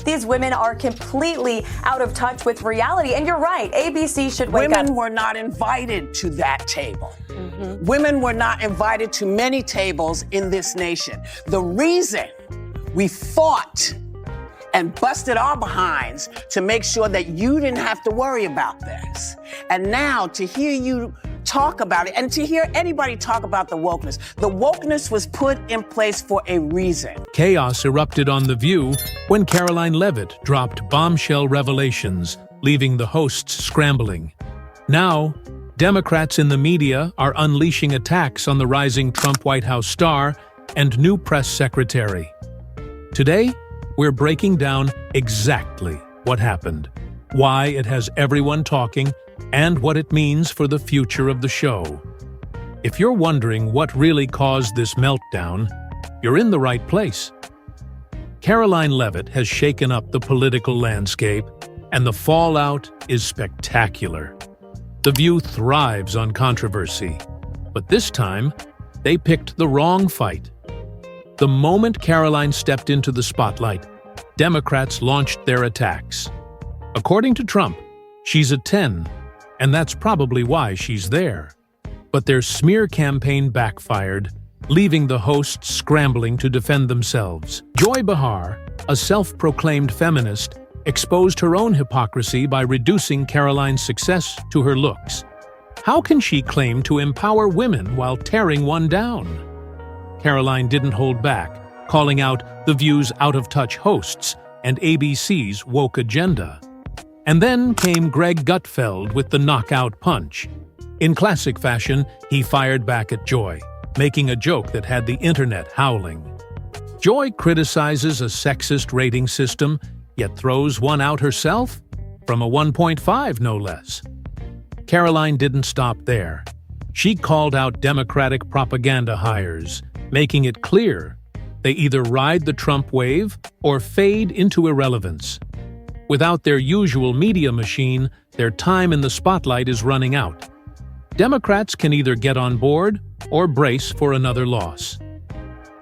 These women are completely out of touch with reality. And you're right, ABC should wake up. Women were not invited to that table. Women were not invited to many tables in this nation. The reason we fought and busted our behinds to make sure that you didn't have to worry about this. And now to hear you talk about it and to hear anybody talk about the wokeness was put in place for a reason. Chaos erupted on The View when Karoline Leavitt dropped bombshell revelations, leaving the hosts scrambling. Now, Democrats in the media are unleashing attacks on the rising Trump White House star and new press secretary. Today, we're breaking down exactly what happened, why it has everyone talking, and what it means for the future of the show. If you're wondering what really caused this meltdown, you're in the right place. Karoline Leavitt has shaken up the political landscape, and the fallout is spectacular. The View thrives on controversy, but this time, they picked the wrong fight. The moment Karoline stepped into the spotlight, Democrats launched their attacks. According to Trump, she's a 10, and that's probably why she's there. But their smear campaign backfired, leaving the hosts scrambling to defend themselves. Joy Behar, a self-proclaimed feminist, exposed her own hypocrisy by reducing Karoline's success to her looks. How can she claim to empower women while tearing one down? Karoline didn't hold back, calling out The View's out-of-touch hosts and ABC's woke agenda. And then came Greg Gutfeld with the knockout punch. In classic fashion, he fired back at Joy, making a joke that had the internet howling. Joy criticizes a sexist rating system, yet throws one out herself? From a 1.5, no less. Karoline didn't stop there. She called out Democratic propaganda hires, making it clear they either ride the Trump wave or fade into irrelevance. Without their usual media machine, their time in the spotlight is running out. Democrats can either get on board or brace for another loss.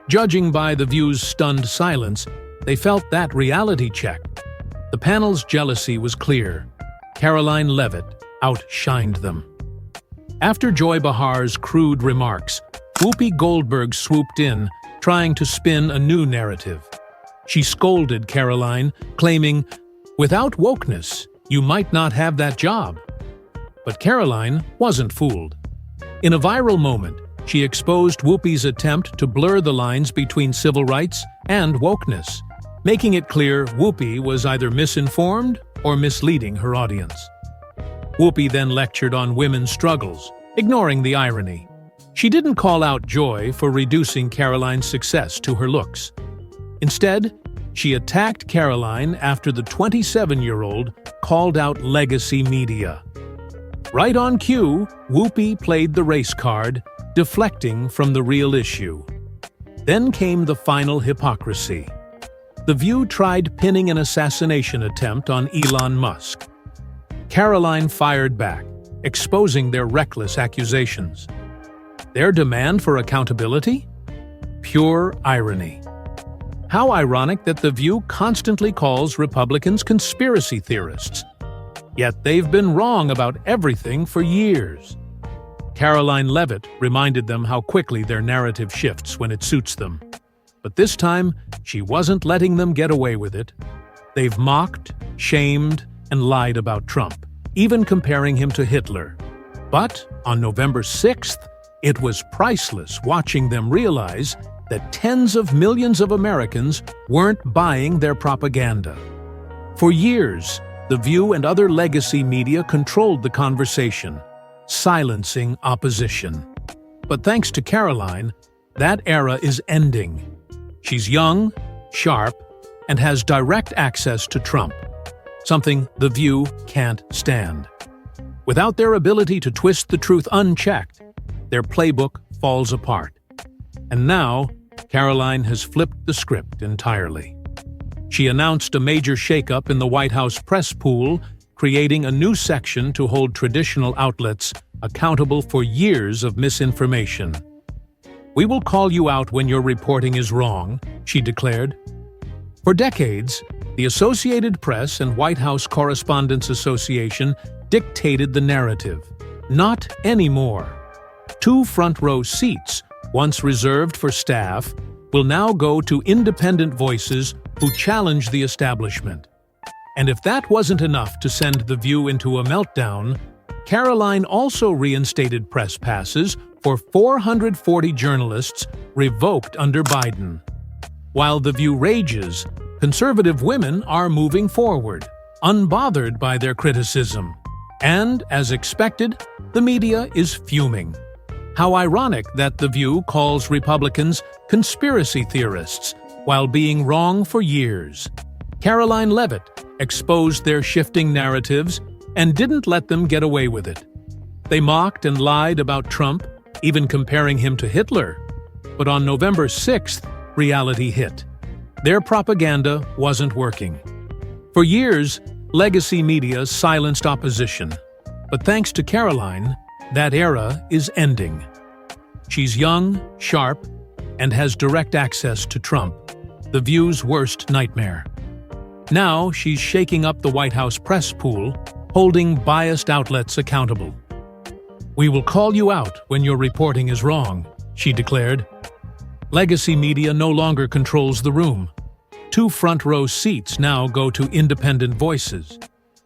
Judging by The View's stunned silence, they felt that reality check. The panel's jealousy was clear. Karoline Leavitt outshined them. After Joy Behar's crude remarks, Whoopi Goldberg swooped in, trying to spin a new narrative. She scolded Karoline, claiming, "Without wokeness, you might not have that job." But Karoline wasn't fooled. In a viral moment, she exposed Whoopi's attempt to blur the lines between civil rights and wokeness, making it clear Whoopi was either misinformed or misleading her audience. Whoopi then lectured on women's struggles, ignoring the irony. She didn't call out Joy for reducing Karoline's success to her looks. Instead, she attacked Karoline after the 27-year-old called out legacy media. Right on cue, Whoopi played the race card, deflecting from the real issue. Then came the final hypocrisy. The View tried pinning an assassination attempt on Elon Musk. Karoline fired back, exposing their reckless accusations. Their demand for accountability? Pure irony. How ironic that The View constantly calls Republicans conspiracy theorists. Yet they've been wrong about everything for years. Karoline Leavitt reminded them how quickly their narrative shifts when it suits them. But this time, she wasn't letting them get away with it. They've mocked, shamed, and lied about Trump, even comparing him to Hitler. But on November 6th, it was priceless watching them realize that tens of millions of Americans weren't buying their propaganda. For years, The View and other legacy media controlled the conversation, silencing opposition. But thanks to Karoline, that era is ending. She's young, sharp, and has direct access to Trump, something The View can't stand. Without their ability to twist the truth unchecked, their playbook falls apart. And now, Karoline has flipped the script entirely. She announced a major shakeup in the White House press pool, creating a new section to hold traditional outlets accountable for years of misinformation. "We will call you out when your reporting is wrong," she declared. For decades, The Associated Press and White House Correspondents Association dictated the narrative. Not anymore. 2 front-row seats, once reserved for staff, will now go to independent voices who challenge the establishment. And if that wasn't enough to send The View into a meltdown, Karoline also reinstated press passes for 440 journalists revoked under Biden. While The View rages, conservative women are moving forward, unbothered by their criticism. And, as expected, the media is fuming. How ironic that The View calls Republicans conspiracy theorists while being wrong for years. Karoline Leavitt exposed their shifting narratives and didn't let them get away with it. They mocked and lied about Trump, even comparing him to Hitler. But on November 6th, reality hit. Their propaganda wasn't working. For years, legacy media silenced opposition. But thanks to Karoline, that era is ending. She's young, sharp, and has direct access to Trump, The View's worst nightmare. Now she's shaking up the White House press pool, holding biased outlets accountable. "We will call you out when your reporting is wrong," she declared. Legacy media no longer controls the room. 2 front-row seats now go to independent voices,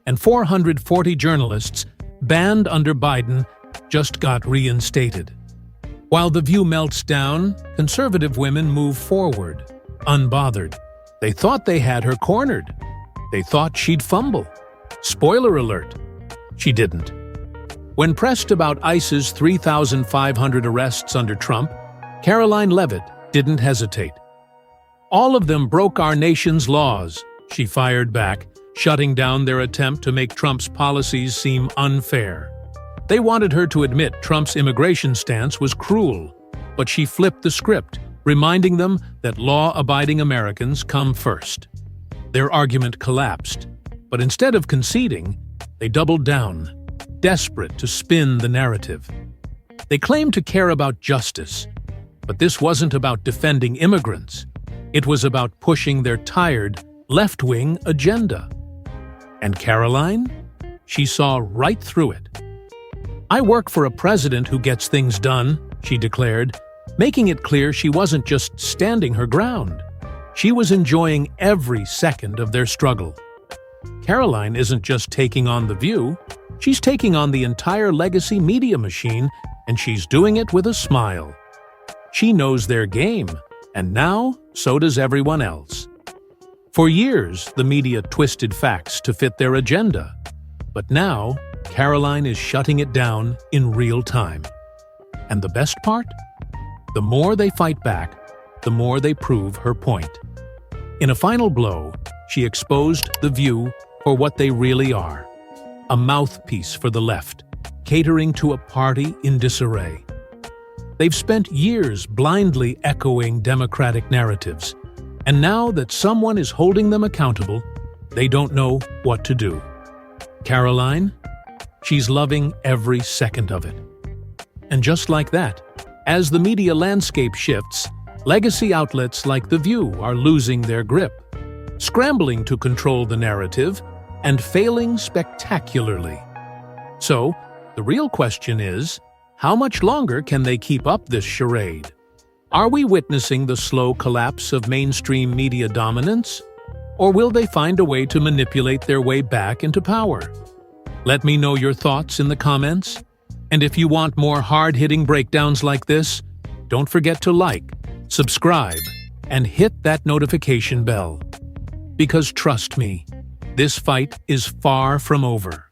and 440 journalists, banned under Biden, just got reinstated. While The View melts down, conservative women move forward, unbothered. They thought they had her cornered. They thought she'd fumble. Spoiler alert, she didn't. When pressed about ICE's 3,500 arrests under Trump, Karoline Leavitt didn't hesitate. "All of them broke our nation's laws," she fired back, shutting down their attempt to make Trump's policies seem unfair. They wanted her to admit Trump's immigration stance was cruel, but she flipped the script, reminding them that law-abiding Americans come first. Their argument collapsed, but instead of conceding, they doubled down, desperate to spin the narrative. They claimed to care about justice, but this wasn't about defending immigrants. It was about pushing their tired, left-wing agenda. And Karoline? She saw right through it. "I work for a president who gets things done," she declared, making it clear she wasn't just standing her ground. She was enjoying every second of their struggle. Karoline isn't just taking on The View, she's taking on the entire legacy media machine, and she's doing it with a smile. She knows their game, and now so does everyone else. For years, the media twisted facts to fit their agenda. But now, Karoline is shutting it down in real time. And the best part? The more they fight back, the more they prove her point. In a final blow, she exposed The View for what they really are: a mouthpiece for the left, catering to a party in disarray. They've spent years blindly echoing Democratic narratives, and now that someone is holding them accountable, they don't know what to do. Karoline? She's loving every second of it. And just like that, as the media landscape shifts, legacy outlets like The View are losing their grip, scrambling to control the narrative, and failing spectacularly. So, the real question is, how much longer can they keep up this charade? Are we witnessing the slow collapse of mainstream media dominance? Or will they find a way to manipulate their way back into power? Let me know your thoughts in the comments. And if you want more hard-hitting breakdowns like this, don't forget to like, subscribe, and hit that notification bell. Because trust me, this fight is far from over.